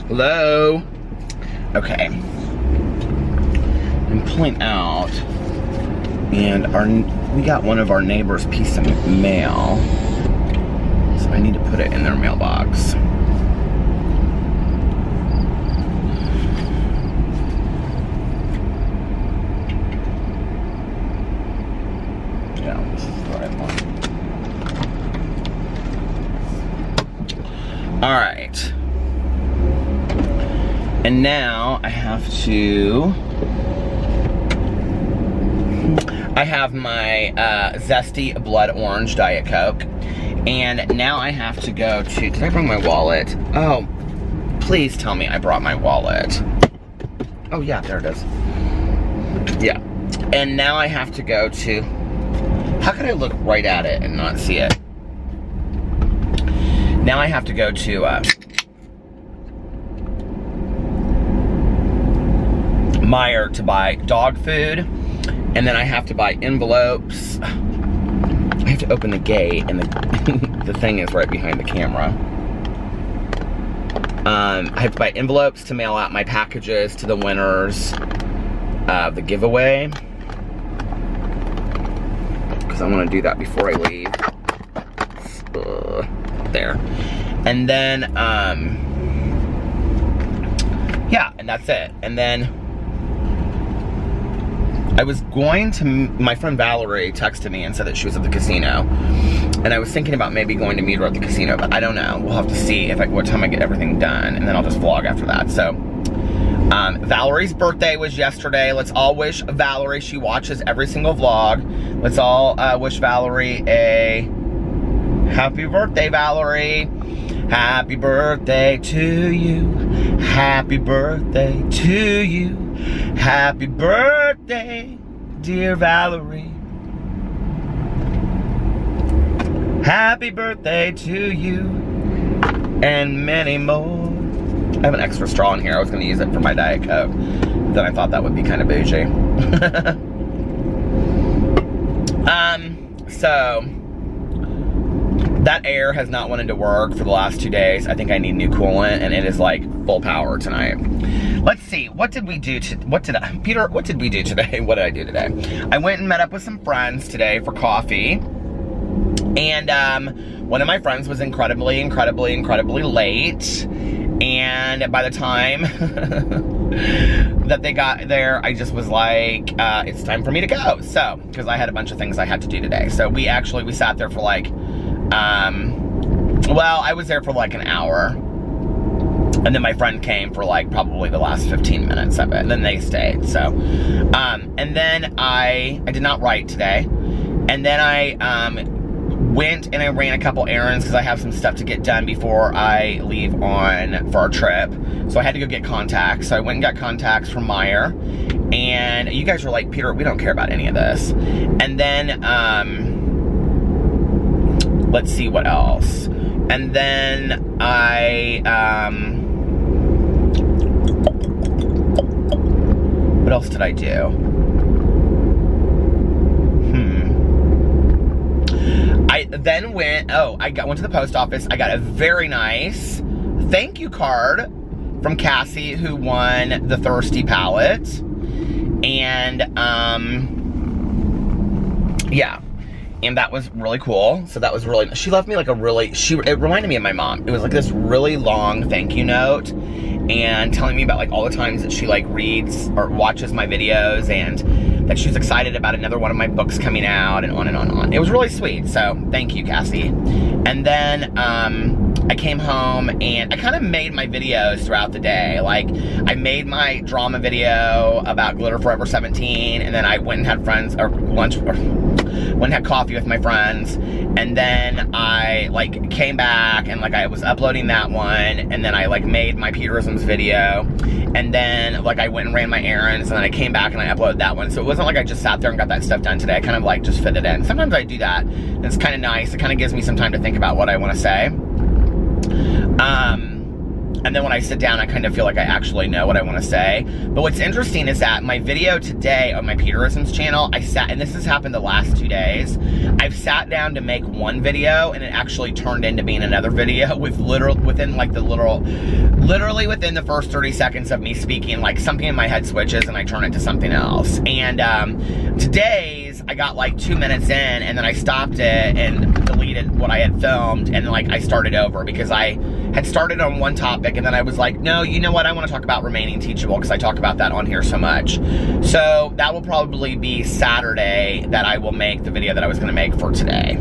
Hello? Okay. I'm pulling out, and we got one of our neighbors' piece of mail, so I need to put it in their mailbox. Yeah, this is the right one. All right. And now I have my Zesty Blood Orange Diet Coke. And now I have to go to, did I bring my wallet? Oh, please tell me I brought my wallet. Oh yeah, there it is. Yeah. And now I have to go to, how could I look right at it and not see it? Now I have to go to, Meijer to buy dog food, and then I have to buy envelopes. I have to open the gate, and the thing is right behind the camera. I have to buy envelopes to mail out my packages to the winners of the giveaway, because I want to do that before I leave. There. And then, yeah, and that's it. And then I was going to, my friend Valerie texted me and said that she was at the casino. And I was thinking about maybe going to meet her at the casino, but I don't know. We'll have to see what time I get everything done, and then I'll just vlog after that. So, Valerie's birthday was yesterday. Let's all wish Valerie, she watches every single vlog. Let's all wish Valerie a happy birthday, Valerie. Happy birthday to you. Happy birthday to you. Happy birthday, dear Valerie. Happy birthday to you, and many more. I have an extra straw in here. I was going to use it for my Diet Coke. Then I thought that would be kind of bougie. So that air has not wanted to work for the last 2 days. I think I need new coolant, and it is like full power tonight. Let's see, what did we do Peter, what did we do today? What did I do today? I went and met up with some friends today for coffee. And one of my friends was incredibly late. And by the time that they got there, I just was like, it's time for me to go. So, because I had a bunch of things I had to do today. So we sat there for like, well, I was there for like an hour. And then my friend came for like probably the last 15 minutes of it. And then they stayed, so. And then I did not write today. And then I went and I ran a couple errands because I have some stuff to get done before I leave for our trip. So I had to go get contacts. So I went and got contacts from Meijer. And you guys were like, Peter, we don't care about any of this. And then, let's see what else. And then what else did I do? I then went to the post office. I got a very nice thank you card from Cassie, who won the Thirsty palette. And, yeah. And that was really cool. So that was really, she left me like it reminded me of my mom. It was like this really long thank you note, and telling me about like all the times that she like reads or watches my videos, and that she's excited about another one of my books coming out, and on and on and on. It was really sweet. So thank you, Cassie. And then, I came home and I kind of made my videos throughout the day. Like, I made my drama video about Glitter Forever 17, and then I went and had went and had coffee with my friends, and then I like came back and like I was uploading that one, and then I like made my Peterisms video, and then like I went and ran my errands, and then I came back and I uploaded that one. So it wasn't like I just sat there and got that stuff done today. I kind of like just fit it in. Sometimes I do that, and it's kind of nice. It kind of gives me some time to think about what I want to say. And then when I sit down, I kind of feel like I actually know what I want to say. But what's interesting is that my video today on my Peterisms channel, and this has happened the last 2 days, I've sat down to make one video, and it actually turned into being another video with literally within the first 30 seconds of me speaking, like something in my head switches and I turn it to something else. And today's, I got like 2 minutes in, and then I stopped it and deleted what I had filmed, and like I started over because I had started on one topic, and then I was like, no, you know what, I want to talk about remaining teachable because I talk about that on here so much. So that will probably be Saturday that I will make the video that I was going to make for today.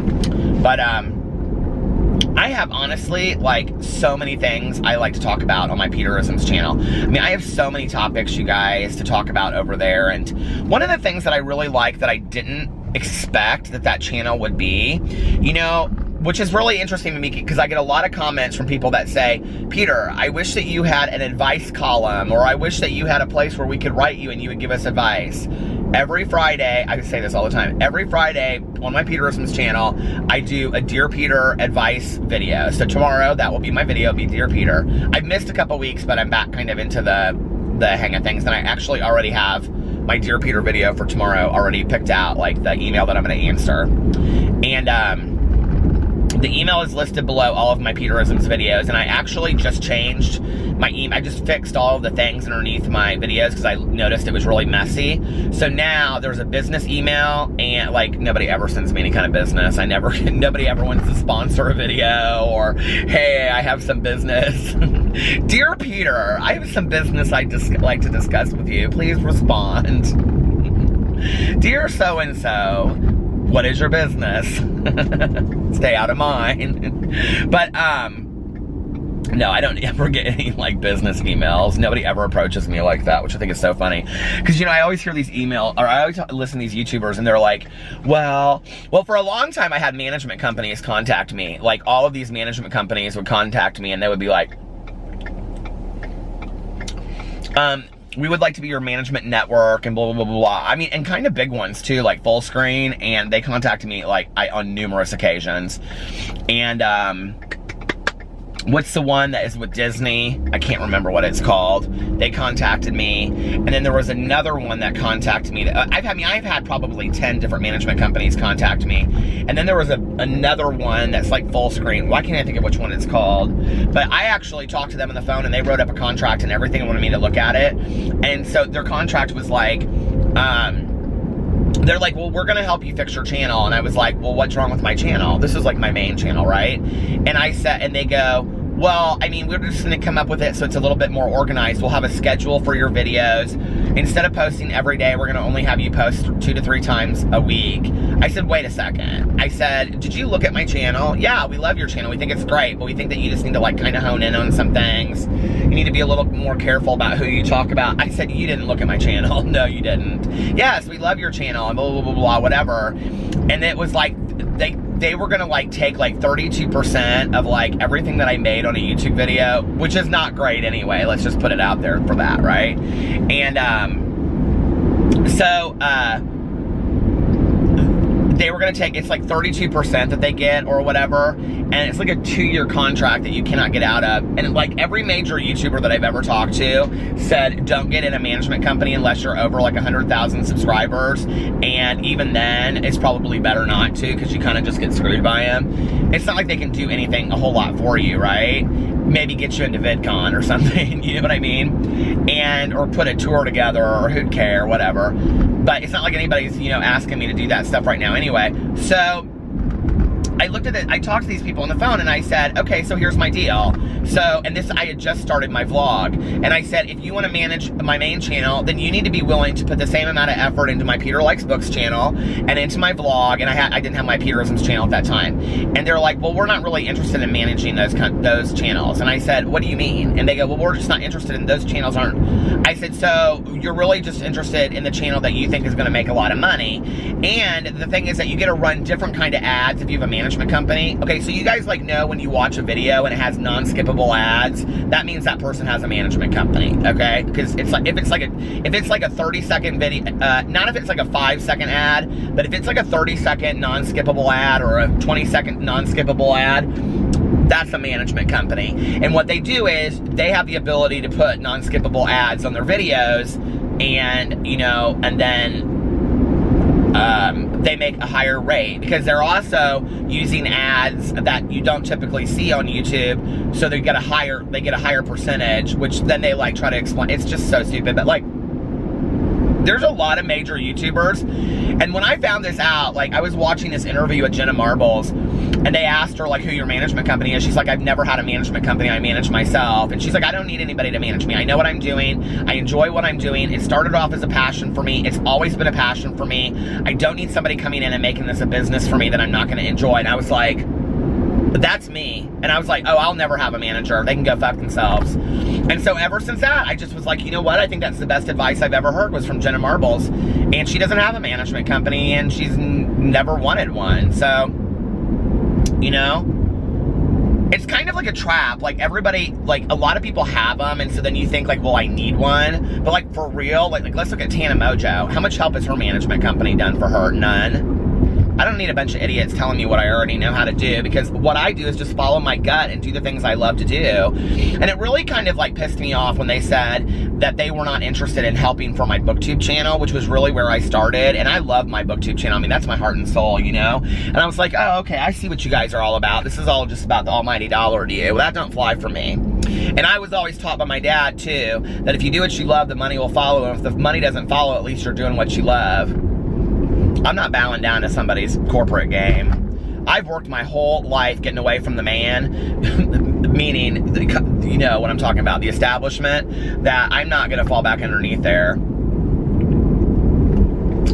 But I have honestly like so many things I like to talk about on my Peterisms channel. I mean, I have so many topics, you guys, to talk about over there. And one of the things that I really like that I didn't expect that channel would be, you know, which is really interesting to me because I get a lot of comments from people that say, Peter, I wish that you had an advice column, or I wish that you had a place where we could write you and you would give us advice. Every Friday, I say this all the time, every Friday on my Peterisms channel, I do a Dear Peter advice video. So tomorrow, that will be my video, be Dear Peter. I've missed a couple weeks, but I'm back kind of into the hang of things, and I actually already have my Dear Peter video for tomorrow already picked out, like the email that I'm going to answer. And the email is listed below all of my Peterisms videos, and I actually just changed my email. I just fixed all of the things underneath my videos because I noticed it was really messy. So now there's a business email, and like nobody ever sends me any kind of business. Nobody ever wants to sponsor a video, or hey, I have some business. Dear Peter, I have some business I'd like to discuss with you. Please respond. Dear so-and-so, what is your business? Stay out of mine. But, no, I don't ever get any, like, business emails. Nobody ever approaches me like that, which I think is so funny. Because, you know, I always hear these emails, or I always listen to these YouTubers, and they're like, well, for a long time, I had management companies contact me. Like, all of these management companies would contact me, and they would be like, we would like to be your management network, and blah, blah, blah, blah, blah. I mean, and kind of big ones too, like Fullscreen, and they contacted me like on numerous occasions. And what's the one that is with Disney? I can't remember what it's called. They contacted me, and then there was another one that contacted me. I've had probably 10 different management companies contact me, and then there was another one that's like Fullscreen. Why can't I think of which one it's called? But I actually talked to them on the phone, and they wrote up a contract and everything and wanted me to look at it. And so their contract was like, they're like, well, we're gonna help you fix your channel. And I was like, well, what's wrong with my channel? This is like my main channel, right? And I said, and they go, well, I mean, we're just gonna come up with it so it's a little bit more organized. We'll have a schedule for your videos. Instead of posting every day, we're gonna only have you post 2 to 3 times a week. I said, wait a second. I said, did you look at my channel? Yeah, we love your channel. We think it's great, but we think that you just need to like kind of hone in on some things. You need to be a little more careful about who you talk about. I said, you didn't look at my channel. No, you didn't. Yes, we love your channel and blah, blah, blah, blah, whatever. And it was like, they were gonna like take like 32% of like everything that I made on a YouTube video, which is not great anyway. Let's just put it out there for that, right? And they were gonna take, it's like 32% that they get or whatever, and it's like a 2-year contract that you cannot get out of. And like every major YouTuber that I've ever talked to said, don't get in a management company unless you're over like 100,000 subscribers. And even then, it's probably better not to, because you kind of just get screwed by them. It's not like they can do anything a whole lot for you, right? Maybe get you into VidCon or something, you know what I mean? Or put a tour together, or who'd care, whatever. But it's not like anybody's, you know, asking me to do that stuff right now anyway. So I looked at it, I talked to these people on the phone, and I said, okay, so here's my deal. So, and this, I had just started my vlog, and I said, if you want to manage my main channel, then you need to be willing to put the same amount of effort into my Peter Likes Books channel, and into my vlog, and I didn't have my Peterisms channel at that time. And they're like, well, we're not really interested in managing those channels. And I said, what do you mean? And they go, well, we're just not interested in those channels aren't. I said, so you're really just interested in the channel that you think is going to make a lot of money. And the thing is that you get to run different kind of ads if you have a management company. Okay, so you guys like know when you watch a video and it has non-skippable ads, that means that person has a management company, okay? Because it's like, if it's like a 30-second video, not if it's like a 5-second ad, but if it's like a 30-second non-skippable ad or a 20-second non-skippable ad, That's a management company. And what they do is they have the ability to put non-skippable ads on their videos, and, you know, and then they make a higher rate because they're also using ads that you don't typically see on YouTube, so they get a higher percentage, which then they like try to explain. It's just so stupid, but like, there's a lot of major YouTubers, and when I found this out, like, I was watching this interview with Jenna Marbles, and they asked her, like, who your management company is. She's like, I've never had a management company, I manage myself. And she's like, I don't need anybody to manage me. I know what I'm doing. I enjoy what I'm doing. It started off as a passion for me. It's always been a passion for me. I don't need somebody coming in and making this a business for me that I'm not gonna enjoy. And I was like, but that's me. And I was like, oh, I'll never have a manager. They can go fuck themselves. And so ever since that, I just was like, you know what? I think that's the best advice I've ever heard was from Jenna Marbles. And she doesn't have a management company, and she's never wanted one. So, you know, it's kind of like a trap. Like, everybody, like, a lot of people have them, and so then you think, like, well, I need one. But, like, for real, like let's look at Tana Mojo. How much help has her management company done for her? None. I don't need a bunch of idiots telling me what I already know how to do, because what I do is just follow my gut and do the things I love to do. And it really kind of like pissed me off when they said that they were not interested in helping for my BookTube channel, which was really where I started. And I love my BookTube channel. I mean, that's my heart and soul, you know? And I was like, oh, okay, I see what you guys are all about. This is all just about the almighty dollar to you. Well, that don't fly for me. And I was always taught by my dad, too, that if you do what you love, the money will follow. And if the money doesn't follow, at least you're doing what you love. I'm not bowing down to somebody's corporate game. I've worked my whole life getting away from the man, meaning, you know what I'm talking about, the establishment, that I'm not going to fall back underneath there.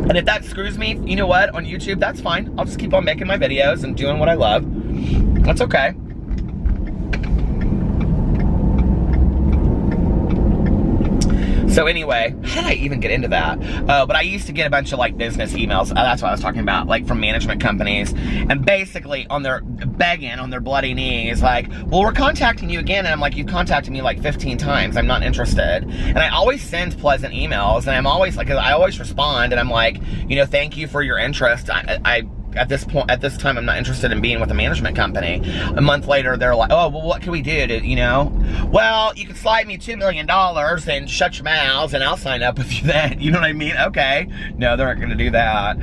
And if that screws me, you know what, on YouTube, that's fine. I'll just keep on making my videos and doing what I love. That's okay. So anyway, how did I even get into that? But I used to get a bunch of like business emails. That's what I was talking about, like from management companies, and basically on their begging on their bloody knees, like, well, we're contacting you again. And I'm like, you've contacted me like 15 times. I'm not interested. And I always send pleasant emails, and I'm always like, I always respond, and I'm like, you know, thank you for your interest. At this time, I'm not interested in being with a management company. A month later, they're like, oh, well, what can we do to, you know? Well, you can slide me $2 million and shut your mouths, and I'll sign up with you then. You know what I mean? Okay. No, they're not going to do that.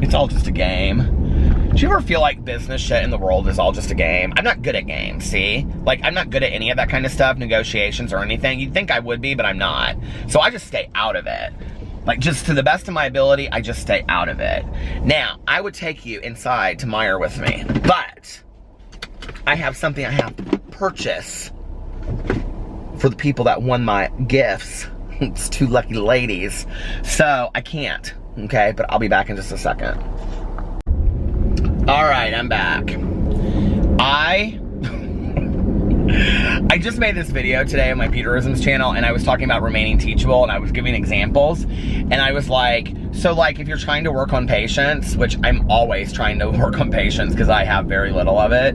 It's all just a game. Do you ever feel like business shit in the world is all just a game? I'm not good at games, see? Like, I'm not good at any of that kind of stuff, negotiations or anything. You'd think I would be, but I'm not. So I just stay out of it. Like, just to the best of my ability, I just stay out of it. Now, I would take you inside to Meijer with me, but I have something I have to purchase for the people that won my gifts. It's 2 lucky ladies. So, I can't, okay? But I'll be back in just a second. All right, I'm back. I just made this video today on my Peterisms channel, and I was talking about remaining teachable, and I was giving examples, and I was like, so like if you're trying to work on patience, which I'm always trying to work on patience because I have very little of it.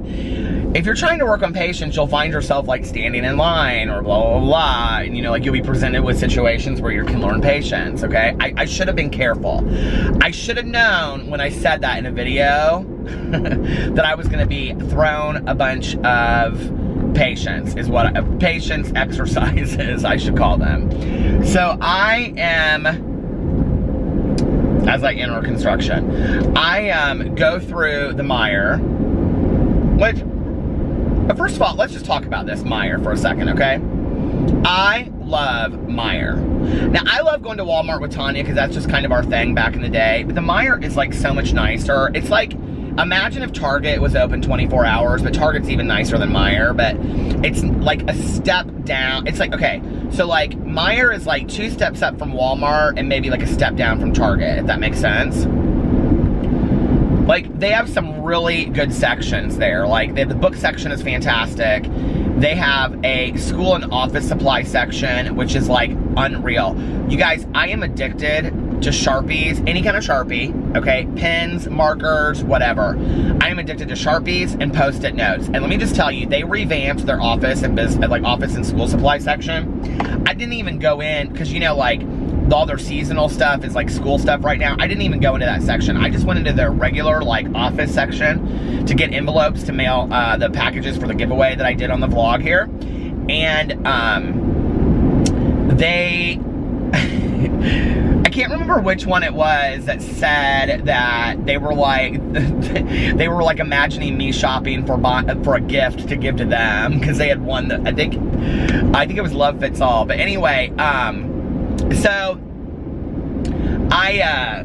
If you're trying to work on patience, you'll find yourself like standing in line or blah, blah, blah, and you know, like you'll be presented with situations where you can learn patience, okay? I should have been careful. I should have known when I said that in a video that I was gonna be thrown a bunch of patience exercises, I should call them. So I am, as I enter construction, I go through the Meijer, which, first of all, let's just talk about this Meijer for a second, okay? I love Meijer. Now, I love going to Walmart with Tanya because that's just kind of our thing back in the day, but the Meijer is like so much nicer. It's like, imagine if Target was open 24 hours, but Target's even nicer than Meijer, but it's like a step down. It's like, okay, so like Meijer is like 2 steps up from Walmart and maybe like a step down from Target, if that makes sense. Like, they have some really good sections there. Like, the book section is fantastic. They have a school and office supply section, which is like unreal. You guys, I am addicted to Sharpies, any kind of Sharpie, okay? Pens, markers, whatever. I am addicted to Sharpies and Post-it notes. And let me just tell you, they revamped their office and office and school supply section. I didn't even go in, because you know, like, all their seasonal stuff is like school stuff right now. I didn't even go into that section. I just went into their regular like office section to get envelopes to mail the packages for the giveaway that I did on the vlog here. And they I can't remember which one it was that said that they were like imagining me shopping for a gift to give to them because they had won I think it was Love Fits All. But anyway, so I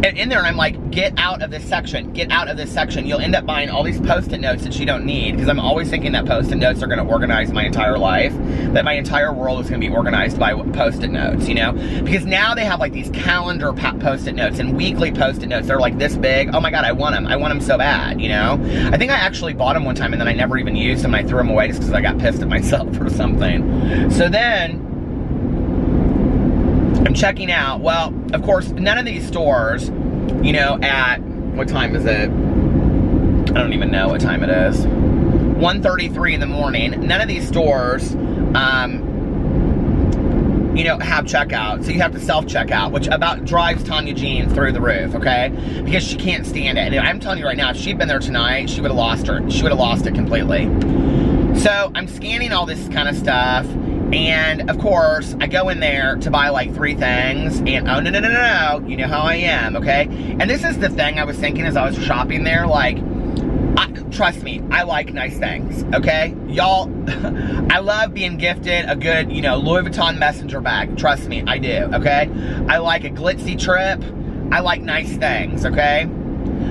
in there, and I'm like, get out of this section, get out of this section. You'll end up buying all these Post-it notes that you don't need, because I'm always thinking that Post-it notes are going to organize my entire life, that my entire world is going to be organized by Post-it notes, you know? Because now they have like these calendar Post-it notes and weekly Post-it notes. They're like this big. Oh my God, I want them. I want them so bad, you know? I think I actually bought them one time and then I never even used them. I threw them away just because I got pissed at myself or something. So then I'm checking out. Well, of course, none of these stores, you know, at, what time is it? I don't even know what time it is. 1:33 in the morning. None of these stores, you know, have checkout. So you have to self-checkout, which about drives Tanya Jean through the roof, okay? Because she can't stand it. And I'm telling you right now, if she'd been there tonight, she would have lost her. She would have lost it completely. So I'm scanning all this kind of stuff. And of course, I go in there to buy like 3 things, and oh no, you know how I am, okay? And this is the thing I was thinking as I was shopping there, like, trust me, I like nice things, okay? Y'all, I love being gifted a good, you know, Louis Vuitton messenger bag. Trust me, I do, okay? I like a glitzy trip. I like nice things, okay?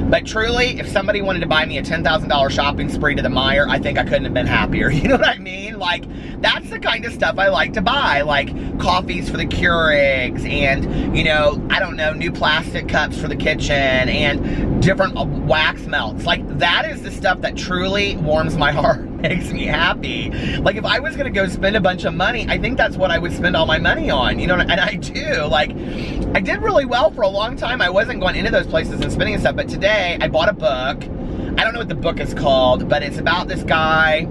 But truly, if somebody wanted to buy me a $10,000 shopping spree to the Meijer, I think I couldn't have been happier. You know what I mean? Like, that's the kind of stuff I like to buy. Like, coffees for the Keurigs and, you know, I don't know, new plastic cups for the kitchen and different wax melts. Like, that is the stuff that truly warms my heart, makes me happy. Like, if I was going to go spend a bunch of money, I think that's what I would spend all my money on. You know, and I do. Like, I did really well for a long time. I wasn't going into those places and spending stuff, but today, I bought a book. I don't know what the book is called, but it's about this guy.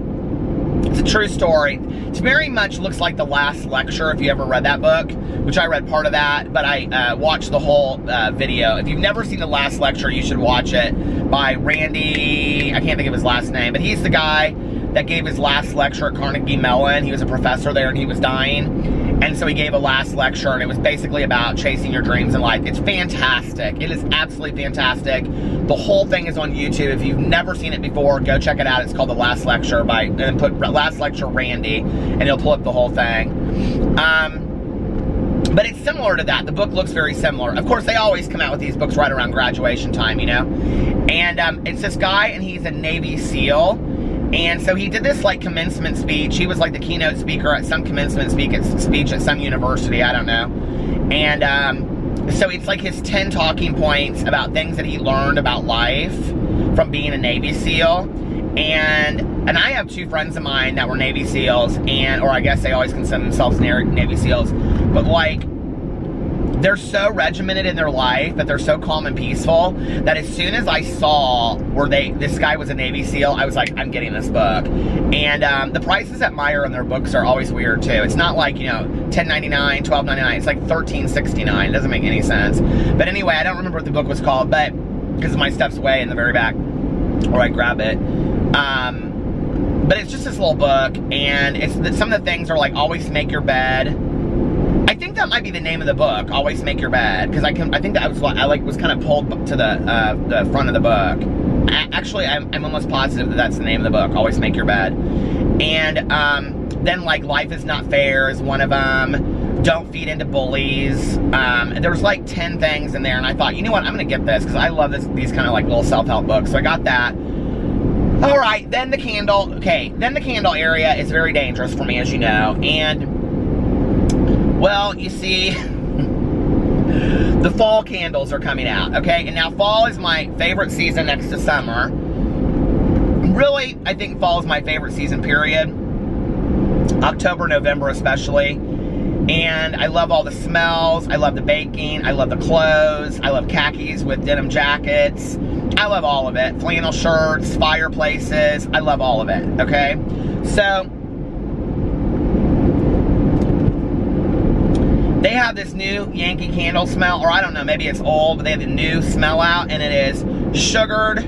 It's a true story. It very much looks like The Last Lecture, if you ever read that book, which I read part of that, but I watched the whole video. If you've never seen The Last Lecture, you should watch it, by Randy, I can't think of his last name, but he's the guy that gave his last lecture at Carnegie Mellon. He was a professor there and he was dying. And so he gave a last lecture, and it was basically about chasing your dreams in life. It's fantastic. It is absolutely fantastic. The whole thing is on YouTube. If you've never seen it before, go check it out. It's called The Last Lecture and then put Last Lecture Randy, and it'll pull up the whole thing. But it's similar to that. The book looks very similar. Of course, they always come out with these books right around graduation time, you know? And it's this guy, and he's a Navy SEAL. And so he did this like commencement speech. He was like the keynote speaker at some commencement speech at some university, I don't know. And so it's like his 10 talking points about things that he learned about life from being a Navy SEAL. And I have 2 friends of mine that were Navy SEAls, or I guess they always consider themselves Navy SEAls, but like, they're so regimented in their life, but they're so calm and peaceful, that as soon as I saw where this guy was a Navy SEAL, I was like, I'm getting this book. And the prices at Meijer on their books are always weird too. It's not like, you know, $10.99, $12.99. It's like $13.69. It doesn't make any sense. But anyway, I don't remember what the book was called, but because my stuff's way in the very back where I grab it. But it's just this little book, and some of the things are like, always make your bed. I think that might be the name of the book, Always Make Your Bed, because I think that was kind of pulled to the front of the book. Actually, I'm almost positive that that's the name of the book, Always Make Your Bed. And then like Life Is Not Fair is one of them. Don't Feed Into Bullies. There's like 10 things in there, and I thought, you know what, I'm gonna get this because I love these kind of like little self-help books. So I got that. All right, then the candle. Okay, then the candle area is very dangerous for me, as you know, and well, you see, the fall candles are coming out, okay? And now fall is my favorite season next to summer. Really, I think fall is my favorite season, period. October, November especially. And I love all the smells. I love the baking. I love the clothes. I love khakis with denim jackets. I love all of it. Flannel shirts, fireplaces. I love all of it, okay? So They have this new Yankee Candle smell, or I don't know, maybe it's old, but they have the new smell out, and it is sugared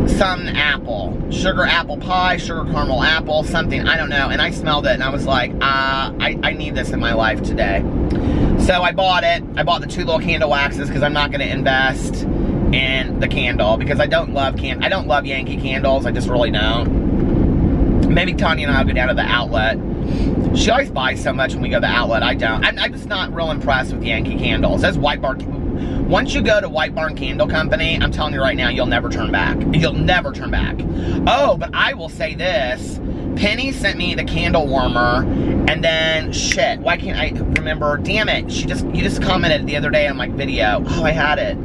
some apple. Sugar apple pie, sugar caramel apple, something, I don't know. And I smelled it, and I was like, I need this in my life today. So I bought it. I bought the 2 little candle waxes because I'm not going to invest in the candle, because I don't love Yankee candles. I just really don't. Maybe Tanya and I will go down to the outlet. She always buys so much when we go to the outlet. I don't. I'm just not real impressed with Yankee candles. Those White Barn. Once you go to White Barn Candle Company, I'm telling you right now, you'll never turn back. You'll never turn back. Oh, but I will say this. Penny sent me the candle warmer, and then, shit, why can't I remember? Damn it. You just commented the other day on my video. Oh, I had it.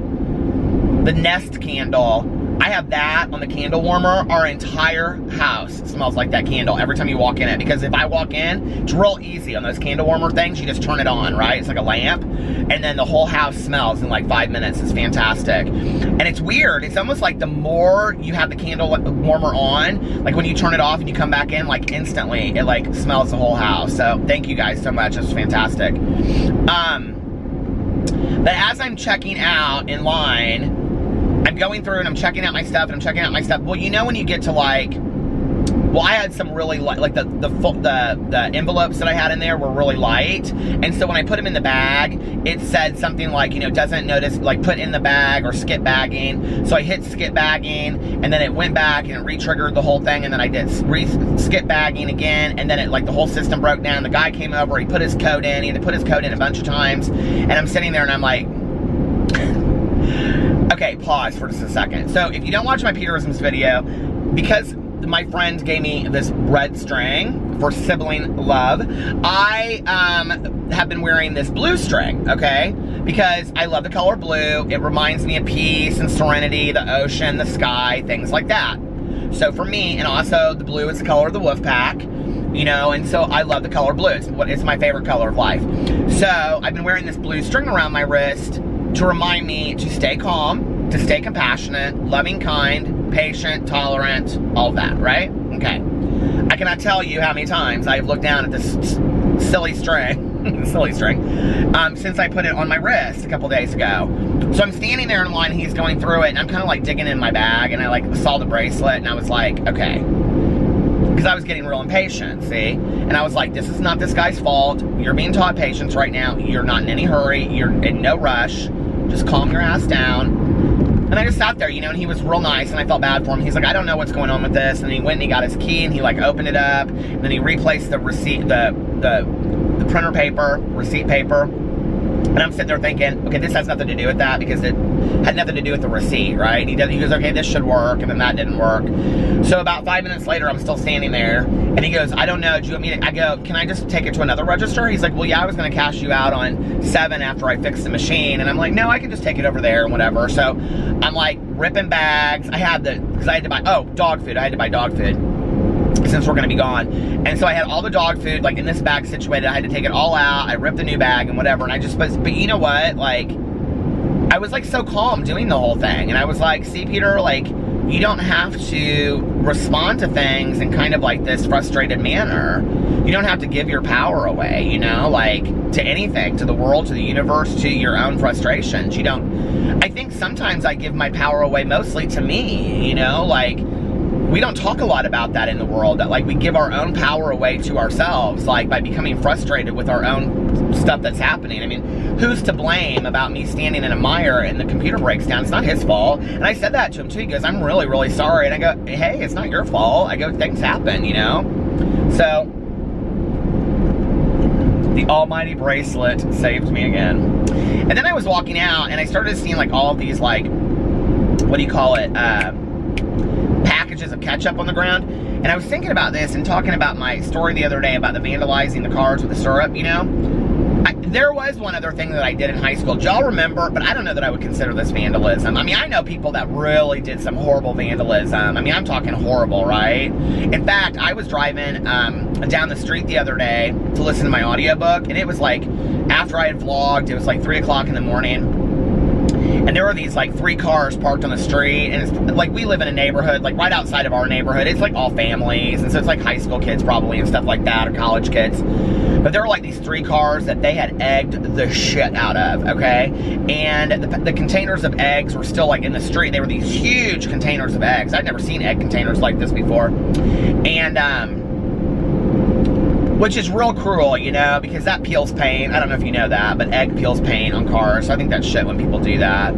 The Nest candle. I have that on the candle warmer. Our entire house smells like that candle every time you walk in it. Because if I walk in, it's real easy on those candle warmer things. You just turn it on, right? It's like a lamp. And then the whole house smells in like 5 minutes. It's fantastic. And it's weird. It's almost like the more you have the candle warmer on, like when you turn it off and you come back in, like instantly, it like smells the whole house. So thank you guys so much. It's fantastic. But as I'm checking out in line, I'm going through and I'm checking out my stuff and I'm checking out my stuff. Well, you know when you get to like, well, I had some really light, like the envelopes that I had in there were really light. And so when I put them in the bag, it said something like, you know, doesn't notice, like put in the bag or skip bagging. So I hit skip bagging and then it went back and it re-triggered the whole thing. And then I did skip bagging again. And then it like the whole system broke down. The guy came over, he put his code in. He had to put his code in a bunch of times. And I'm sitting there and I'm like, okay, pause for just a second. So if you don't watch my Peterisms video, because my friend gave me this red string for sibling love, I have been wearing this blue string, okay? Because I love the color blue. It reminds me of peace and serenity, the ocean, the sky, things like that. So for me, and also the blue is the color of the wolf pack, you know, and so I love the color blue. It's my favorite color of life. So I've been wearing this blue string around my wrist to remind me to stay calm, to stay compassionate, loving, kind, patient, tolerant, all of that, right? Okay. I cannot tell you how many times I've looked down at this silly string, since I put it on my wrist a couple days ago. So I'm standing there in line, he's going through it, and I'm kind of like digging in my bag, and I like saw the bracelet, and I was like, okay. Because I was getting real impatient, see? And I was like, this is not this guy's fault. You're being taught patience right now. You're not in any hurry. You're in no rush. Just calm your ass down. And I just sat there, you know, and he was real nice, and I felt bad for him. He's like, I don't know what's going on with this. And he went and he got his key, and he like opened it up, and then he replaced the receipt, the printer paper, receipt paper. And I'm sitting there thinking, okay, this has nothing to do with that, because it had nothing to do with the receipt, right? He goes, okay, this should work, and then that didn't work. So about 5 minutes later, I'm still standing there, and he goes, I don't know, do you want me to, I go, can I just take it to another register? He's like, well, yeah, I was gonna cash you out on 7 after I fixed the machine. And I'm like, no, I can just take it over there and whatever. So I'm like ripping bags. Because I had to buy, dog food. I had to buy dog food since we're gonna be gone. And so I had all the dog food like in this bag situated. I had to take it all out. I ripped the new bag and whatever. And I just was, but you know what? Like, I was like so calm doing the whole thing. And I was like, see, Peter, like, you don't have to respond to things in kind of like this frustrated manner. You don't have to give your power away, you know, like to anything, to the world, to the universe, to your own frustrations. You don't, I think sometimes I give my power away mostly to me, you know, like we don't talk a lot about that in the world, that like we give our own power away to ourselves, like by becoming frustrated with our own stuff that's happening. I mean, who's to blame about me standing in a mire and the computer breaks down? It's not his fault. And I said that to him too. He goes, I'm really, really sorry. And I go, hey, it's not your fault. I go, things happen, you know? So, the almighty bracelet saved me again. And then I was walking out and I started seeing like all of these like, what do you call it? Packages of ketchup on the ground. And I was thinking about this and talking about my story the other day about the vandalizing the cars with the syrup, you know? There was one other thing that I did in high school. Do y'all remember? But I don't know that I would consider this vandalism. I mean, I know people that really did some horrible vandalism. I mean, I'm talking horrible, right? In fact, I was driving down the street the other day to listen to my audiobook, and it was like, after I had vlogged, it was like 3 o'clock in the morning. And there were these like 3 cars parked on the street, and it's like, we live in a neighborhood like right outside of our neighborhood. It's like all families, and so it's like high school kids probably and stuff like that, or college kids. But there were like these 3 cars that they had egged the shit out of, okay? And the containers of eggs were still like in the street. They were these huge containers of eggs. I'd never seen egg containers like this before. And which is real cruel, you know, because that peels paint. I don't know if you know that, but egg peels paint on cars. So I think that's shit when people do that.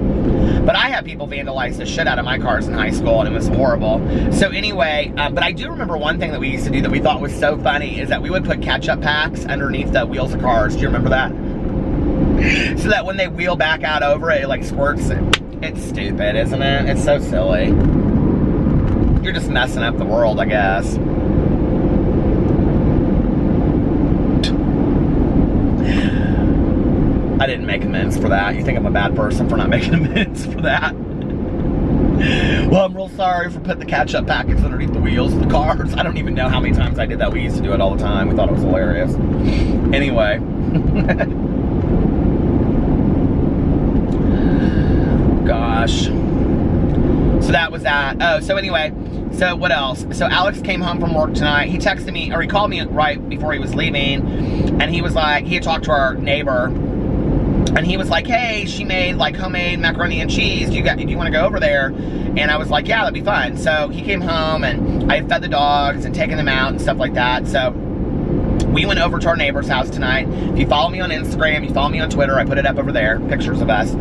But I had people vandalize the shit out of my cars in high school, and it was horrible. So anyway, but I do remember one thing that we used to do that we thought was so funny, is that we would put ketchup packs underneath the wheels of cars. Do you remember that? So that when they wheel back out over it, it like squirts it. It's stupid, isn't it? It's so silly. You're just messing up the world, I guess. I didn't make amends for that. You think I'm a bad person for not making amends for that? Well, I'm real sorry for putting the ketchup packets underneath the wheels of the cars. I don't even know how many times I did that. We used to do it all the time. We thought it was hilarious. Anyway. Gosh. So that was that. Oh, so anyway. So what else? So Alex came home from work tonight. He texted me, or he called me right before he was leaving. And he was like, he had talked to our neighbor. And he was like, hey, she made like homemade macaroni and cheese. Do you want to go over there? And I was like, yeah, that'd be fun. So he came home, and I had fed the dogs and taken them out and stuff like that. So we went over to our neighbor's house tonight. If you follow me on Instagram, you follow me on Twitter, I put it up over there, pictures of us.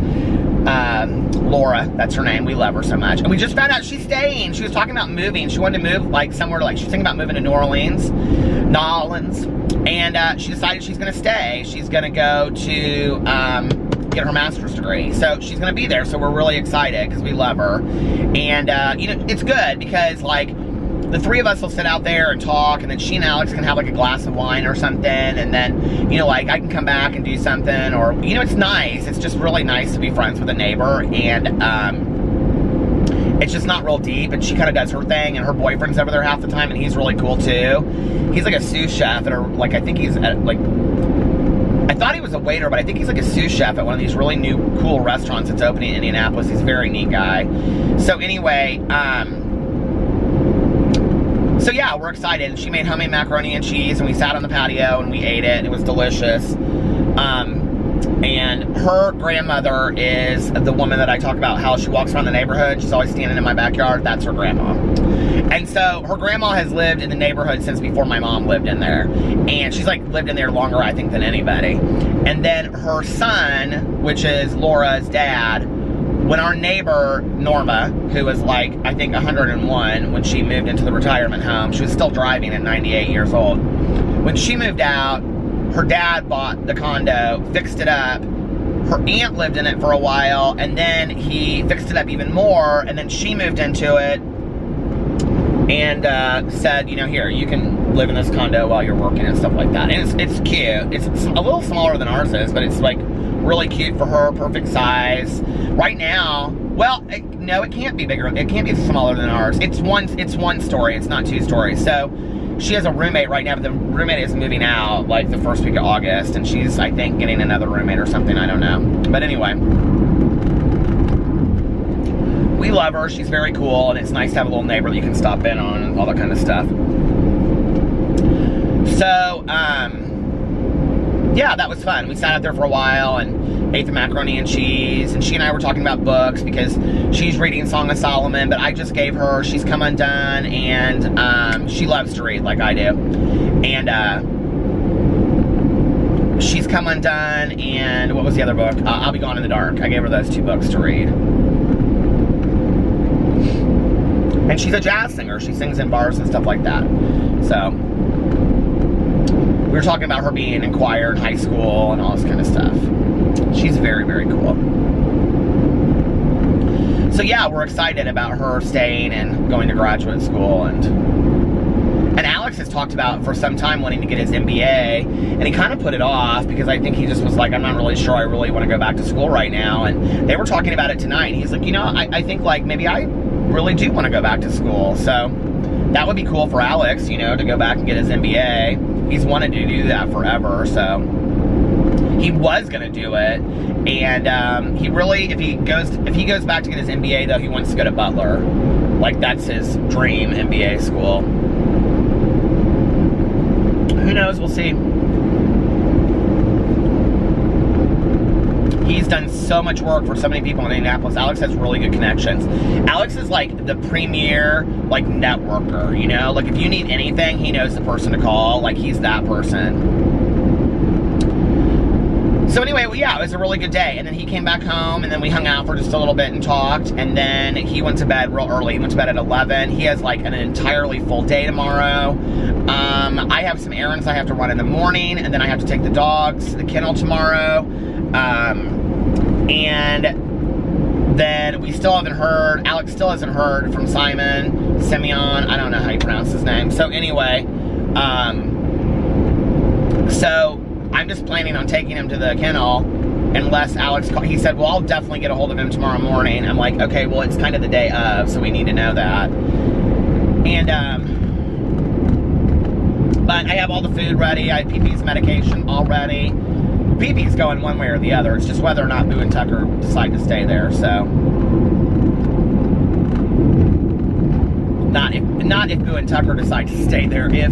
Laura, that's her name. We love her so much. And we just found out she's staying. She was talking about moving. She wanted to move like somewhere, like she's thinking about moving to New Orleans. And she decided she's going to stay. She's going to go to get her master's degree. So she's going to be there. So we're really excited because we love her. And, you know, it's good because, like, the 3 of us will sit out there and talk, and then she and Alex can have, like, a glass of wine or something. And then, you know, like, I can come back and do something. Or, you know, it's nice. It's just really nice to be friends with a neighbor. And, it's just not real deep, and she kind of does her thing, and her boyfriend's over there half the time, and he's really cool too. He's like a sous chef, and like I think he's at, like, I thought he was a waiter, but I think he's like a sous chef at one of these really new cool restaurants that's opening in Indianapolis. He's a very neat guy. So anyway, so yeah, we're excited. And she made homemade macaroni and cheese, and we sat on the patio and we ate it, and it was delicious. And her grandmother is the woman that I talk about, how she walks around the neighborhood. She's always standing in my backyard. That's her grandma. And so her grandma has lived in the neighborhood since before my mom lived in there. And she's like lived in there longer, I think, than anybody. And then her son, which is Laura's dad, when our neighbor, Norma, who was like, I think 101 when she moved into the retirement home, she was still driving at 98 years old. When she moved out, her dad bought the condo, fixed it up. Her aunt lived in it for a while, and then he fixed it up even more, and then she moved into it and said, you know, here, you can live in this condo while you're working and stuff like that. And it's cute. It's a little smaller than ours is, but it's like really cute for her, perfect size. Right now, well, no, it can't be bigger. It can't be smaller than ours. It's one story. It's not 2 stories. So she has a roommate right now, but the roommate is moving out like the first week of August, and she's, I think, getting another roommate or something. I don't know. But anyway, we love her. She's very cool, and it's nice to have a little neighbor that you can stop in on and all that kind of stuff. So, yeah, that was fun. We sat out there for a while and ate the macaroni and cheese, and she and I were talking about books because she's reading Song of Solomon, but I just gave her She's Come Undone, and she loves to read like I do. And She's Come Undone, and what was the other book? I'll Be Gone in the Dark. I gave her those 2 books to read. And she's a jazz singer. She sings in bars and stuff like that. So we were talking about her being in choir in high school and all this kind of stuff. She's very, very cool. So yeah, we're excited about her staying and going to graduate school. And Alex has talked about for some time wanting to get his MBA, and he kind of put it off because I think he just was like, I'm not really sure I really want to go back to school right now. And they were talking about it tonight, and he's like, you know, I think like maybe I really do want to go back to school. So that would be cool for Alex, you know, to go back and get his MBA. He's wanted to do that forever. So He was gonna do it, and he really, if he goes back to get his MBA though, he wants to go to Butler. Like, that's his dream MBA school. Who knows? We'll see. He's done so much work for so many people in Indianapolis. Alex has really good connections. Alex is like the premier, like, networker, you know? Like, if you need anything, he knows the person to call. Like, he's that person. So anyway, well, yeah, it was a really good day. And then he came back home, and then we hung out for just a little bit and talked. And then he went to bed real early. He went to bed at 11. He has, like, an entirely full day tomorrow. I have some errands I have to run in the morning, and then I have to take the dogs to the kennel tomorrow. And then we still haven't heard, Alex still hasn't heard from Simeon, I don't know how you pronounce his name. So anyway, so I'm just planning on taking him to the kennel unless Alex, he said, well, I'll definitely get a hold of him tomorrow morning. I'm like, okay, well, it's kind of the day of, so we need to know that. And, but I have all the food ready. I have PP's medication all ready. PP's going one way or the other. It's just whether or not Boo and Tucker decide to stay there, so. Not if Boo and Tucker decide to stay there. If,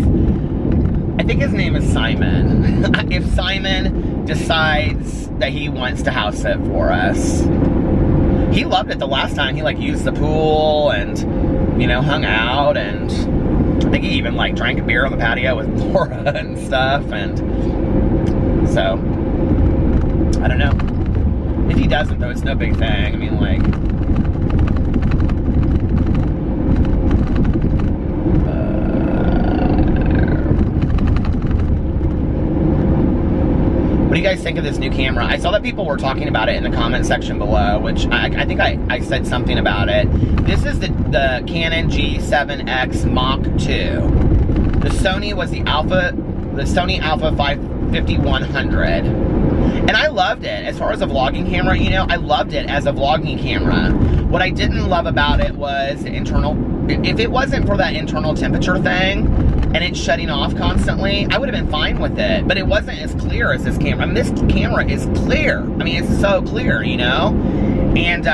I think his name is Simon. If Simon decides that he wants to house sit for us. He loved it the last time. He, like, used the pool and, you know, hung out, and I think he even, like, drank a beer on the patio with Laura and stuff, and so, I don't know. If he doesn't, though, it's no big thing. I mean, like, what do you guys think of this new camera? I saw that people were talking about it in the comment section below, which I think I said something about it. This is the Canon G7X Mach 2. The Sony was the Sony Alpha 5100. And I loved it. As far as a vlogging camera, you know, I loved it as a vlogging camera. What I didn't love about it was the internal, if it wasn't for that internal temperature thing, and it's shutting off constantly, I would have been fine with it. But it wasn't as clear as this camera. I mean, this camera is clear. I mean, it's so clear, you know? And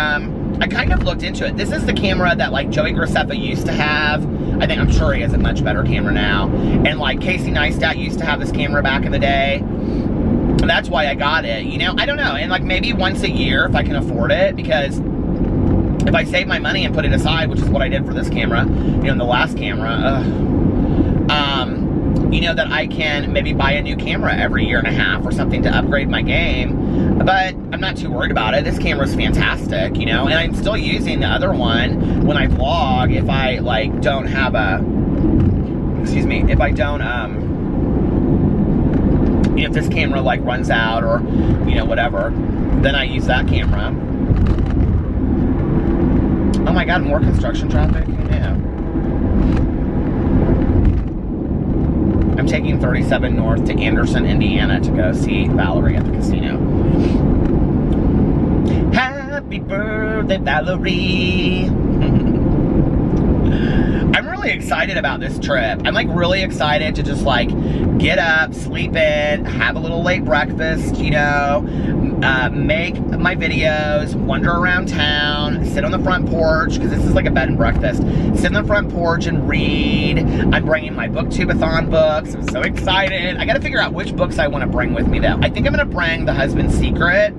I kind of looked into it. This is the camera that, like, Joey Graceffa used to have. I'm sure he has a much better camera now. And, like, Casey Neistat used to have this camera back in the day. And that's why I got it, you know? I don't know. And, like, maybe once a year if I can afford it, because if I save my money and put it aside, which is what I did for this camera, you know, the last camera, you know, that I can maybe buy a new camera every year and a half or something to upgrade my game. But I'm not too worried about it. This camera's fantastic, you know, and I'm still using the other one when I vlog. If I, like, don't have a, excuse me, if I don't, if this camera, like, runs out or, you know, whatever, then I use that camera. Oh my God, more construction traffic? Yeah. I'm taking 37 north to Anderson, Indiana to go see Valerie at the casino. Happy birthday, Valerie. I'm really excited about this trip. I'm, like, really excited to just, like, get up, sleep in, have a little late breakfast, you know, make my videos, wander around town, sit on the front porch, because this is like a bed and breakfast, sit on the front porch and read. I'm bringing my Booktubeathon books. I'm so excited. I gotta figure out which books I want to bring with me, though. I think I'm gonna bring The Husband's Secret,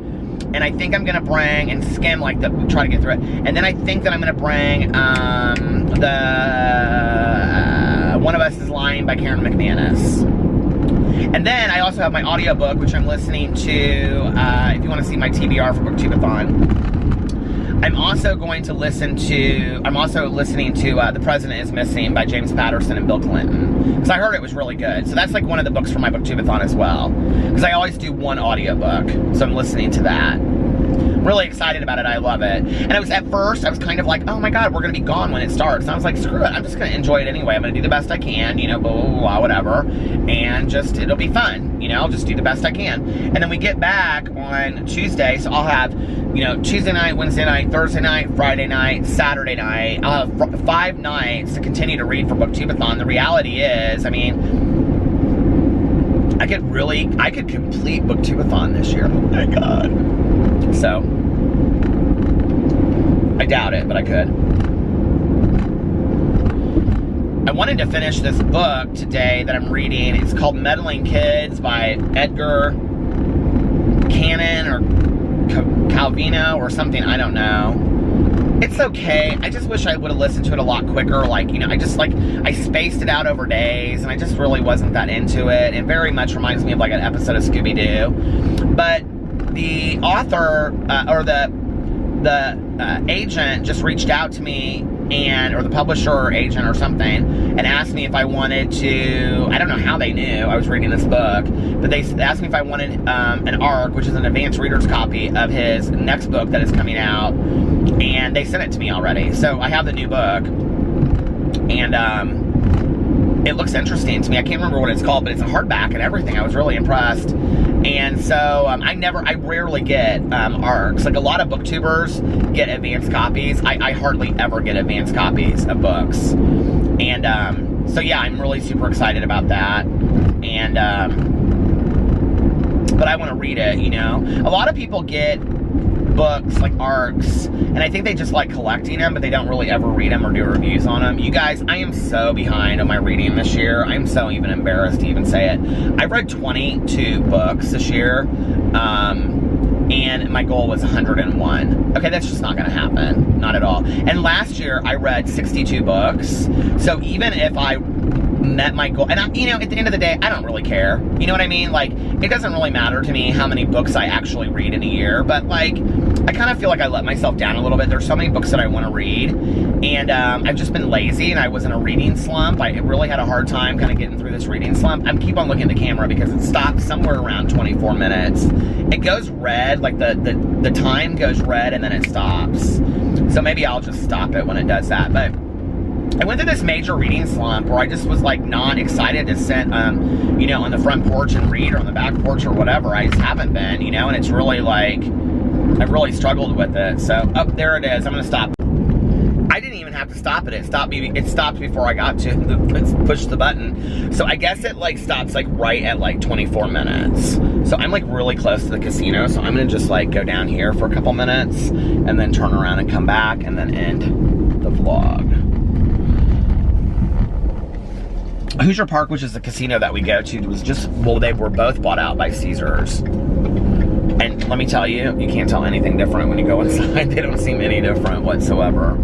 and I think I'm gonna bring, and skim, like, try to get through it, and then I think that I'm gonna bring, One of Us is Lying by Karen McManus. And then I also have my audiobook, which I'm listening to, if you want to see my TBR for Booktubeathon. I'm also listening to The President is Missing by James Patterson and Bill Clinton. Because I heard it was really good. So that's, like, one of the books for my Booktubeathon as well. Because I always do one audiobook. So I'm listening to that. I'm really excited about it. I love it. And at first, I was kind of like, oh my God, we're going to be gone when it starts. And I was like, screw it. I'm just going to enjoy it anyway. I'm going to do the best I can, you know, blah, blah, blah, whatever. And just, it'll be fun. You know, I'll just do the best I can. And then we get back on Tuesday. So I'll have, you know, Tuesday night, Wednesday night, Thursday night, Friday night, Saturday night. I'll have 5 nights to continue to read for Booktubeathon. The reality is, I mean, I I could complete Booktubeathon this year. Oh my God. So, I doubt it, but I could. I wanted to finish this book today that I'm reading. It's called Meddling Kids by Edgar Cannon or Calvino or something, I don't know. It's okay. I just wish I would have listened to it a lot quicker. Like, you know, I spaced it out over days, and I just really wasn't that into it. It very much reminds me of like an episode of Scooby-Doo. But the author, or the agent just reached out to me, or the publisher or agent or something, and asked me if I wanted to, I don't know how they knew I was reading this book, but they asked me if I wanted an ARC, which is an advanced reader's copy of his next book that is coming out, and they sent it to me already. So I have the new book, and it looks interesting to me. I can't remember what it's called, but it's a hardback and everything. I was really impressed. And so I rarely get ARCs. Like a lot of booktubers get advanced copies. I hardly ever get advanced copies of books. And so yeah, I'm really super excited about that. And but I want to read it, you know. A lot of people get books like ARCs, and I think they just like collecting them, but they don't really ever read them or do reviews on them. You guys, I am so behind on my reading this year. I'm so even embarrassed to even say it. I read 22 books this year, and my goal was 101. Okay, that's just not gonna happen, not at all. And last year I read 62 books, so even if I met my goal, and you know, at the end of the day, I don't really care. You know what I mean? Like, it doesn't really matter to me how many books I actually read in a year, but like, I kind of feel like I let myself down a little bit. There's so many books that I want to read, and I've just been lazy, and I was in a reading slump. I really had a hard time kind of getting through this reading slump. I keep on looking at the camera because it stops somewhere around 24 minutes. It goes red, like the time goes red, and then it stops. So maybe I'll just stop it when it does that, but I went through this major reading slump where I just was like not excited to sit, you know, on the front porch and read, or on the back porch or whatever. I just haven't been, you know, and it's really like, I've really struggled with it. So, oh, there it is. I'm going to stop. I didn't even have to stop it. It stopped before I got to push the button. So I guess it like stops like right at like 24 minutes. So I'm like really close to the casino. So I'm going to just like go down here for a couple minutes and then turn around and come back and then end the vlog. Hoosier Park, which is the casino that we go to, was just, well, they were both bought out by Caesars. And let me tell you, you can't tell anything different when you go inside. They don't seem any different whatsoever.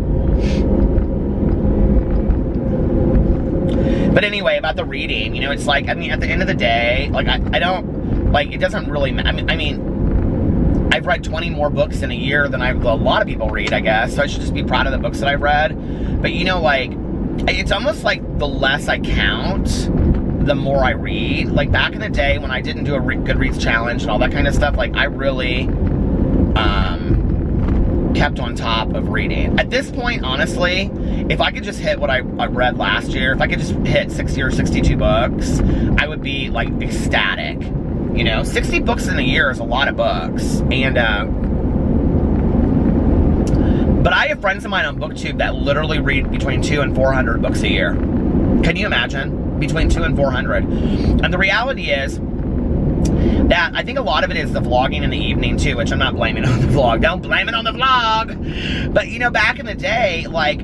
But anyway, about the reading, you know, it's like, I mean, at the end of the day, like, I don't, like, it doesn't really, I mean, I've read 20 more books in a year than a lot of people read, I guess. So I should just be proud of the books that I've read. But, you know, like, it's almost like the less I count, the more I read. Like back in the day when I didn't do a Goodreads challenge and all that kind of stuff, like I really kept on top of reading. At this point, honestly, if I could just hit what I read last year, if I could just hit 60 or 62 books, I would be like ecstatic. You know, 60 books in a year is a lot of books. And but I have friends of mine on BookTube that literally read between 200 and 400 books a year. Can you imagine? Between 200 and 400. And the reality is that I think a lot of it is the vlogging in the evening too, which I'm not blaming on the vlog. Don't blame it on the vlog. But you know, back in the day, like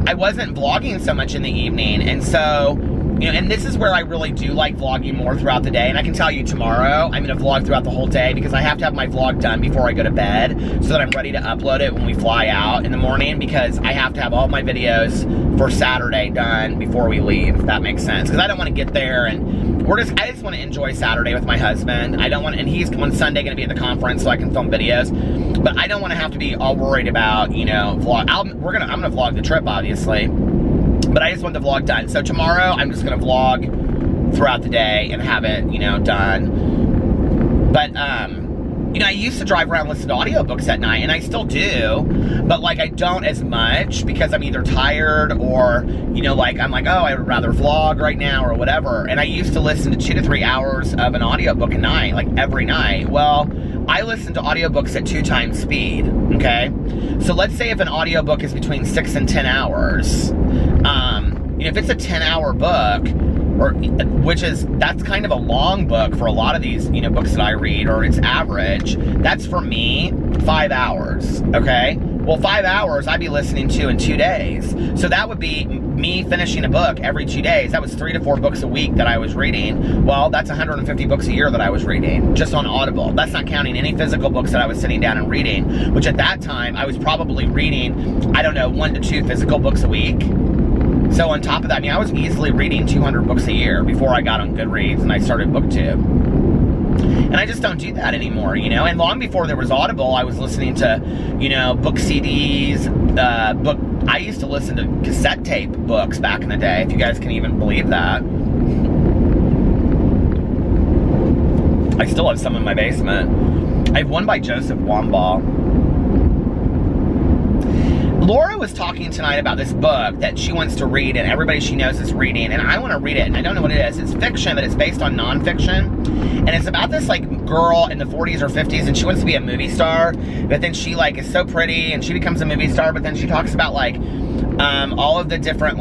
I wasn't vlogging so much in the evening. And so, you know, and this is where I really do like vlogging more throughout the day. And I can tell you tomorrow, I'm going to vlog throughout the whole day because I have to have my vlog done before I go to bed so that I'm ready to upload it when we fly out in the morning, because I have to have all my videos for Saturday done before we leave, if that makes sense. Because I don't want to get there and I just want to enjoy Saturday with my husband. I don't want, and he's on Sunday going to be at the conference so I can film videos. But I don't want to have to be all worried about, you know, vlog. I'm going to vlog the trip, obviously. But I just want the vlog done. So tomorrow, I'm just going to vlog throughout the day and have it, you know, done. But, you know, I used to drive around and listen to audiobooks at night, and I still do. But, like, I don't as much because I'm either tired or, you know, like, I'm like, oh, I would rather vlog right now or whatever. And I used to listen to 2 to 3 hours of an audiobook a night, like, every night. Well, I listen to audiobooks at 2 times speed, okay? So let's say if an audiobook is between 6 and 10 hours, you know, if it's a 10-hour book, that's kind of a long book for a lot of these, books that I read, or it's average. That's for me 5 hours, okay? Well, 5 hours I'd be listening to in 2 days. So that would be me finishing a book every 2 days. That was 3 to 4 books a week that I was reading. Well, that's 150 books a year that I was reading, just on Audible. That's not counting any physical books that I was sitting down and reading, which at that time, I was probably reading, I don't know, 1 to 2 physical books a week. So on top of that, I was easily reading 200 books a year before I got on Goodreads and I started BookTube. And I just don't do that anymore, And long before there was Audible, I was listening to, book CDs, I used to listen to cassette tape books back in the day, if you guys can even believe that. I still have some in my basement. I have one by Joseph Wambaugh. Laura was talking tonight about this book that she wants to read and everybody she knows is reading, and I want to read it, and I don't know what it is. It's fiction, but it's based on nonfiction, and it's about this girl in the 40s or 50s, and she wants to be a movie star, but then she is so pretty and she becomes a movie star, but then she talks about all of the different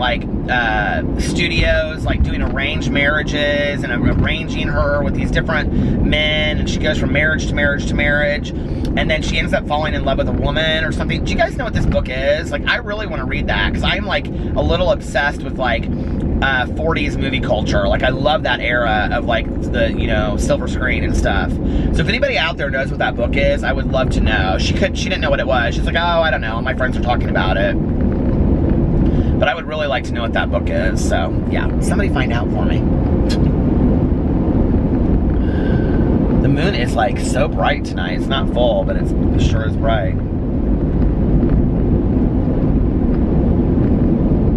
studios doing arranged marriages and arranging her with these different men, and she goes from marriage to marriage to marriage, and then she ends up falling in love with a woman or something. Do you guys know what this book is? I really want to read that, because I'm a little obsessed with 40s movie culture. I love that era of the silver screen and stuff. So if anybody out there knows what that book is, I would love to know. She didn't know what it was. She's like, oh, I don't know, my friends are talking about it. But I would really like to know what that book is. So yeah, somebody find out for me. The moon is so bright tonight. It's not full, but it sure is bright.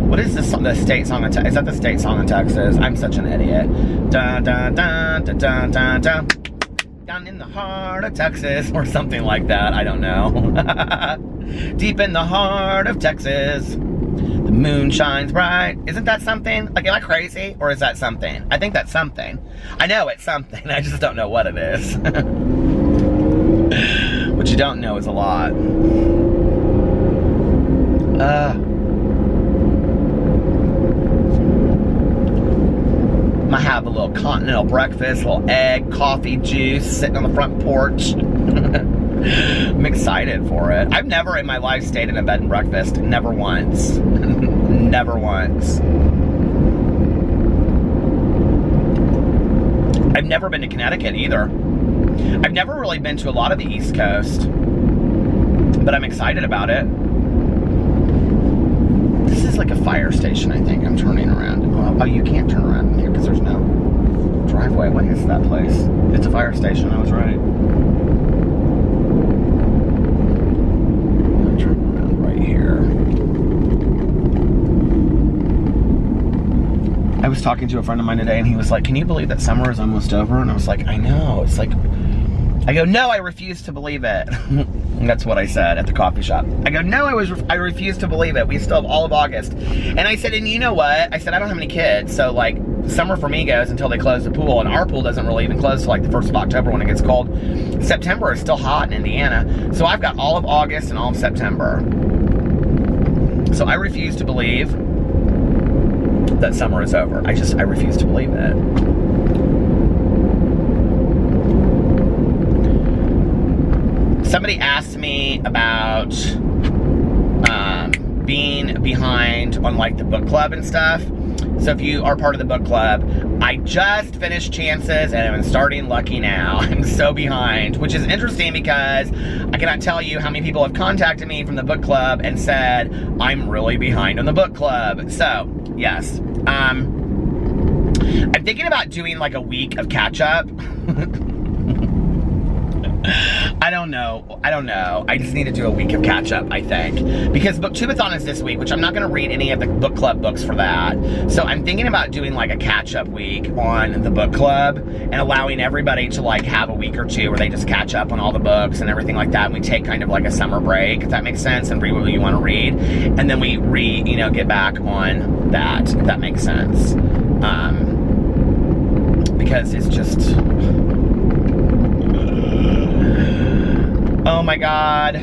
What is this song? The state song of Texas? Is that the state song of Texas? I'm such an idiot. Dun dun dun dun dun dun dun. Down in the heart of Texas, or something like that. I don't know. Deep in the heart of Texas, the moon shines bright. Isn't that something? Am I crazy? Or is that something? I think that's something. I know it's something. I just don't know what it is. What you don't know is a lot. I have a little continental breakfast, a little egg, coffee, juice, sitting on the front porch. I'm excited for it. I've never in my life stayed in a bed and breakfast. Never once. Never once. I've never been to Connecticut either. I've never really been to a lot of the East Coast, but I'm excited about it. This is a fire station, I think. I'm turning around. Oh, you can't turn around in here because there's no driveway. What is that place? It's a fire station. I was right. I'll turn around right here. I was talking to a friend of mine today, and he was like, can you believe that summer is almost over? And I was like, I know. It's I go, no, I refuse to believe it. That's what I said at the coffee shop. I go, no, I refuse to believe it. We still have all of August. And I said, and you know what? I said, I don't have any kids, so summer for me goes until they close the pool, and our pool doesn't really even close till the 1st of October when it gets cold. September is still hot in Indiana, so I've got all of August and all of September. So I refuse to believe that summer is over. I refuse to believe it. Somebody asked me about being behind on the book club and stuff. So if you are part of the book club, I just finished Chances and I'm starting Lucky now. I'm so behind, which is interesting because I cannot tell you how many people have contacted me from the book club and said, I'm really behind on the book club. So, yes. I'm thinking about doing a week of catch up. I don't know. I just need to do a week of catch up, I think. Because Booktubeathon is this week, which I'm not going to read any of the book club books for that. So I'm thinking about doing a catch up week on the book club and allowing everybody to have a week or two where they just catch up on all the books and everything like that. And we take kind of a summer break, if that makes sense, and read what you want to read. And then we get back on that, if that makes sense. Because it's just... Oh my God.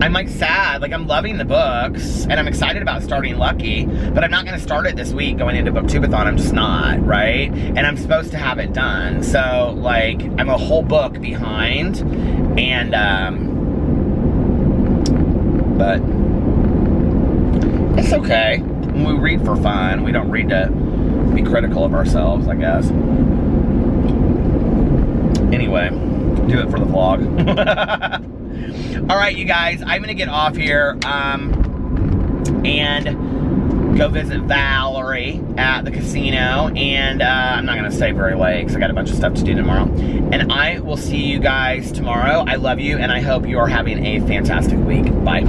I'm like sad, like I'm loving the books and I'm excited about starting Lucky, but I'm not gonna start it this week going into Booktubeathon. I'm just not, right? And I'm supposed to have it done. So like I'm a whole book behind, and but it's okay. We read for fun. We don't read to be critical of ourselves, I guess. Anyway, do it for the vlog. All right, you guys, I'm gonna get off here and go visit Valerie at the casino, and I'm not gonna stay very late because I got a bunch of stuff to do tomorrow. And I will see you guys tomorrow. I love you, and I hope you are having a fantastic week. Bye.